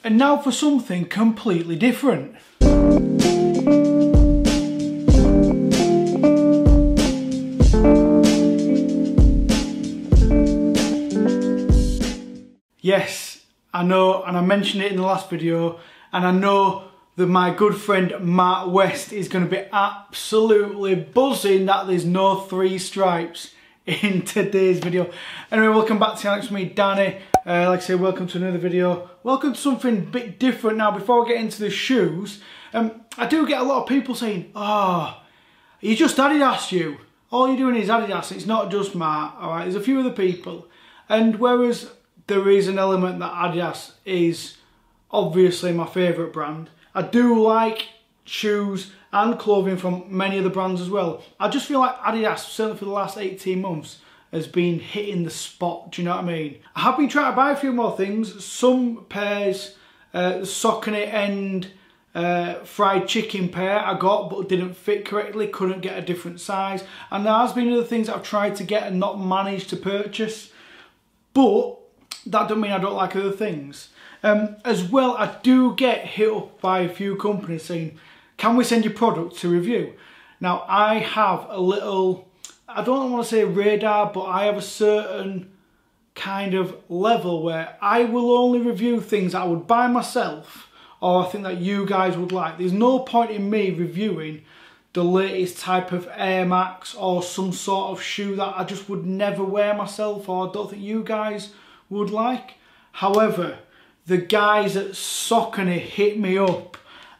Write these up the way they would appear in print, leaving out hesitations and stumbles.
And now for something completely different. Yes, I know, and I mentioned it in the last video, and I know that my good friend Matt West is going to be absolutely buzzing that there's no 3 stripes in today's video. Anyway, welcome back to Alex with me, Danny. Like I say, welcome to another video. Welcome to something a bit different now. Before I get into the shoes, I do get a lot of people saying, "Oh, you just Adidas, you. All you're doing is Adidas. It's not just Matt." All right, there's a few other people, and whereas there is an element that Adidas is obviously my favourite brand, I do like shoes and clothing from many other brands as well. I just feel like Adidas, certainly for the last 18 months, has been hitting the spot, do you know what I mean? I have been trying to buy a few more things. Some pairs, the Saucony and fried chicken pair I got but didn't fit correctly, couldn't get a different size. And there has been other things I've tried to get and not managed to purchase. But that doesn't mean I don't like other things. As well, I do get hit up by a few companies saying, "Can we send your product to review?" Now, I have a little, I don't want to say radar, but I have a certain kind of level where I will only review things I would buy myself or I think that you guys would like. There's no point in me reviewing the latest type of Air Max or some sort of shoe that I just would never wear myself or I don't think you guys would like. However, the guys at Saucony hit me up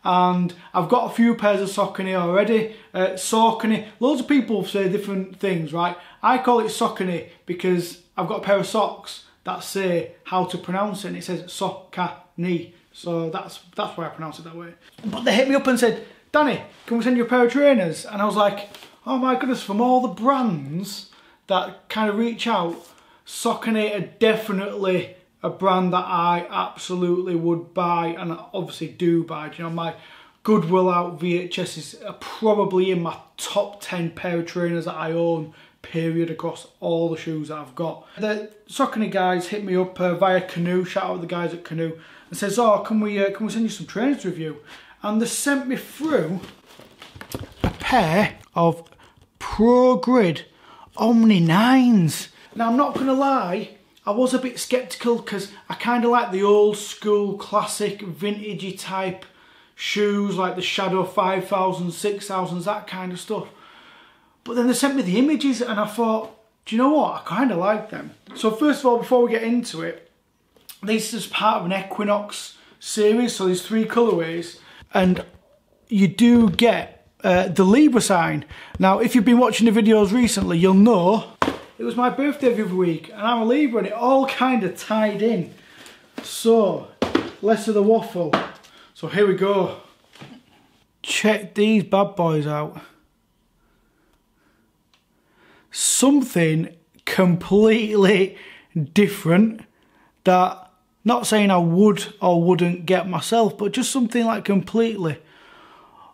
and I've got a few pairs of Saucony already. Saucony, loads of people say different things, right? I call it Saucony because I've got a pair of socks that say how to pronounce it and it says Saucony. So that's why I pronounce it that way. But they hit me up and said, "Danny, can we send you a pair of trainers?" And I was like, oh my goodness, from all the brands that kind of reach out, Saucony are definitely a brand that I absolutely would buy and I obviously do buy. You know, my Goodwill Out VHS is probably in my top 10 pair of trainers that I own, period, across all the shoes that I've got. The Saucony guys hit me up via Canoe, shout out to the guys at Canoe, and says, "Oh, can we send you some trainers to review?" And they sent me through a pair of ProGrid Omni 9s. Now, I'm not going to lie, I was a bit sceptical because I kind of like the old school classic vintagey type shoes like the Shadow 5000, 6000s, that kind of stuff. But then they sent me the images and I thought, do you know what, I kind of like them. So first of all, before we get into it, this is part of an Equinox series, so there's 3 colourways and you do get the Libra sign. Now if you've been watching the videos recently, you'll know it was my birthday the other week and I'm a Libra and it all kind of tied in. So, less of the waffle. So here we go. Check these bad boys out. Something completely different that, not saying I would or wouldn't get myself, but just something like completely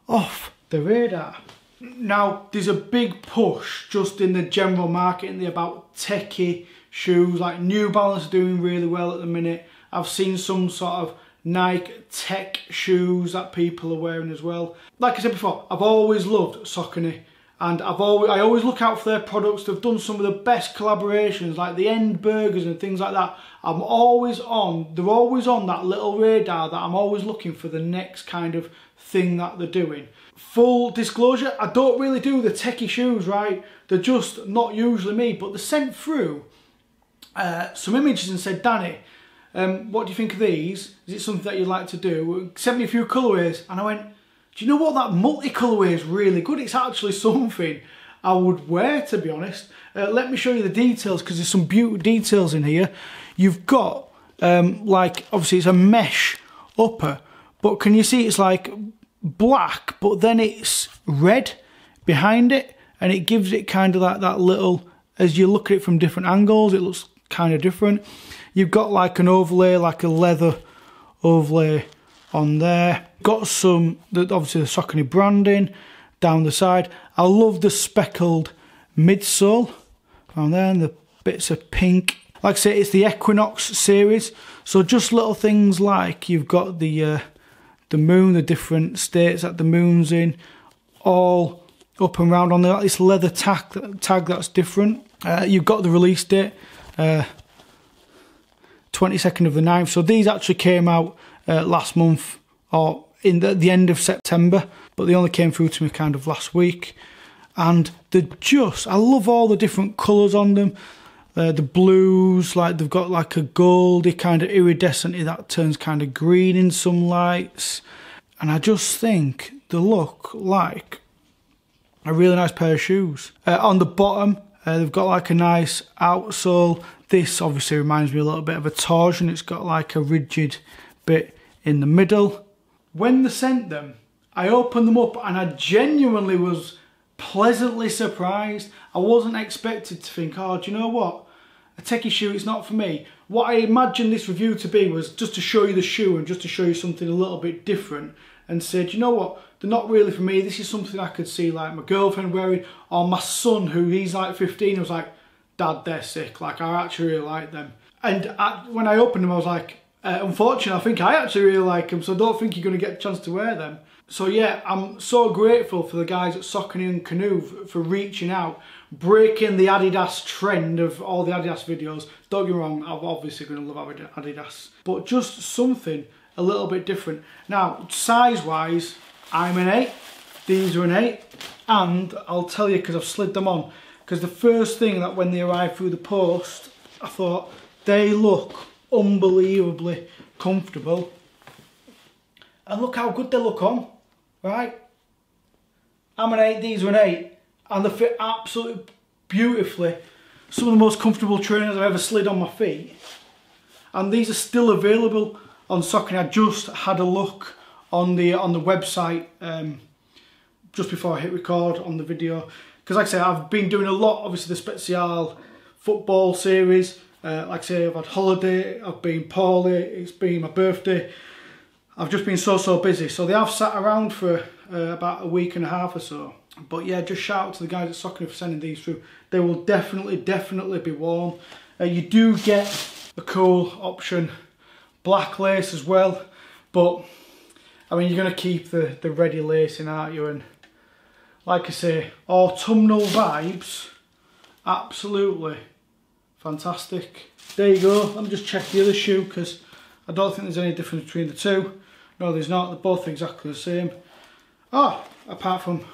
off the radar. Now, there's a big push just in the general market about techie shoes, like New Balance are doing really well at the minute. I've seen some sort of Nike tech shoes that people are wearing as well. Like I said before, I've always loved Saucony and I always look out for their products. They've done some of the best collaborations like the End Burgers and things like that. They're always on that little radar that I'm always looking for the next kind of thing that they're doing. Full disclosure, I don't really do the techie shoes, right? They're just not usually me, but they sent through some images and said, "Danny, what do you think of these? Is it something that you'd like to do?" Sent me a few colourways and I went, do you know what, that multi-colourway is really good. It's actually something I would wear, to be honest. Let me show you the details because there's some beautiful details in here. You've got, like, obviously it's a mesh upper, but can you see it's like black, but then it's red behind it and it gives it kind of like that little, as you look at it from different angles, it looks kind of different. You've got like an overlay, like a leather overlay on there. Got some, obviously the Saucony branding down the side. I love the speckled midsole on there and the bits of pink Like I say, it's the Equinox series. So just little things like you've got the moon, the different states that the moon's in, all up and round on there. Like this leather tag that's different. You've got the release date, 22nd of the 9th. So these actually came out last month, or in the end of September, but they only came through to me kind of last week. And they're just, I love all the different colours on them. The blues, like they've got like a goldy kind of iridescent that turns kind of green in some lights. And I just think they look like a really nice pair of shoes. On the bottom, they've got like a nice outsole. This obviously reminds me a little bit of a torsion. It's got like a rigid bit in the middle. When they sent them, I opened them up and I genuinely was pleasantly surprised. I wasn't expected to think, oh, do you know what? A techie shoe, it's not for me. What I imagined this review to be was just to show you the shoe and just to show you something a little bit different and say, do you know what? They're not really for me. This is something I could see like my girlfriend wearing, or my son, who he's like 15, was like, Dad, they're sick. Like, I actually really like them. And when I opened them, I was like, unfortunately, I think I actually really like them, so I don't think you're going to get a chance to wear them. So yeah, I'm so grateful for the guys at Saucony and Canoe for reaching out, breaking the Adidas trend of all the Adidas videos. Don't get me wrong, I'm obviously going to love Adidas, but just something a little bit different. Now, size-wise, I'm an 8, these are an 8, and I'll tell you because I've slid them on, because the first thing that when they arrived through the post, I thought, they look unbelievably comfortable. And look how good they look on, right? I'm an 8, these are an 8, and they fit absolutely beautifully. Some of the most comfortable trainers I've ever slid on my feet. And these are still available on Saucony. I just had a look on the website just before I hit record on the video. Because like I say, I've been doing a lot, obviously the Special football series. Like I say, I've had holiday, I've been poorly, it's been my birthday. I've just been so busy. So they have sat around for about a week and a half or so. But yeah, just shout out to the guys at Saucony for sending these through. They will definitely be worn. You do get a cool option, black lace as well. But I mean, you're going to keep the ready lacing, aren't you? And like I say, autumnal vibes, absolutely fantastic. There you go. Let me just check the other shoe because I don't think there's any difference between the two. No, there's not. They're both exactly the same. Oh, apart from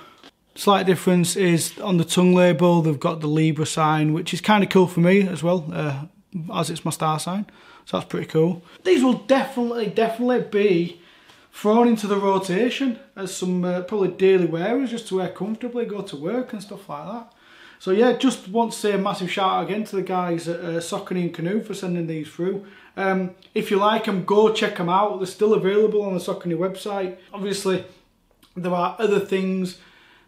slight difference is on the tongue label, they've got the Libra sign, which is kind of cool for me as well, as it's my star sign. So that's pretty cool. These will definitely be thrown into the rotation as some probably daily wearers, just to wear comfortably, go to work and stuff like that. So yeah, just want to say a massive shout out again to the guys at Saucony and Canoe for sending these through. If you like them, go check them out. They're still available on the Saucony website. Obviously, there are other things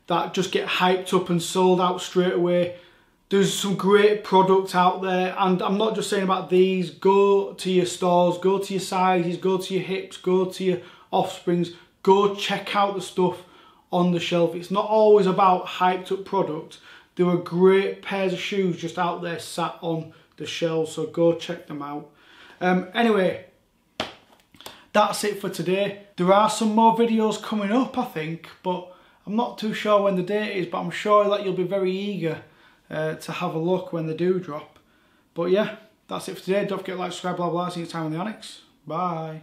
that just get hyped up and sold out straight away. There's some great product out there, and I'm not just saying about these. Go to your stores, go to your sizes, go to your hips, go to your offsprings, go check out the stuff on the shelf. It's not always about hyped up product. There are great pairs of shoes just out there sat on the shelves, so go check them out. Anyway, that's it for today. There are some more videos coming up, I think, but I'm not too sure when the date is, but I'm sure that you'll be very eager to have a look when they do drop. But yeah, that's it for today. Don't forget to like, subscribe, blah, blah. See you next time on the Onyx. Bye.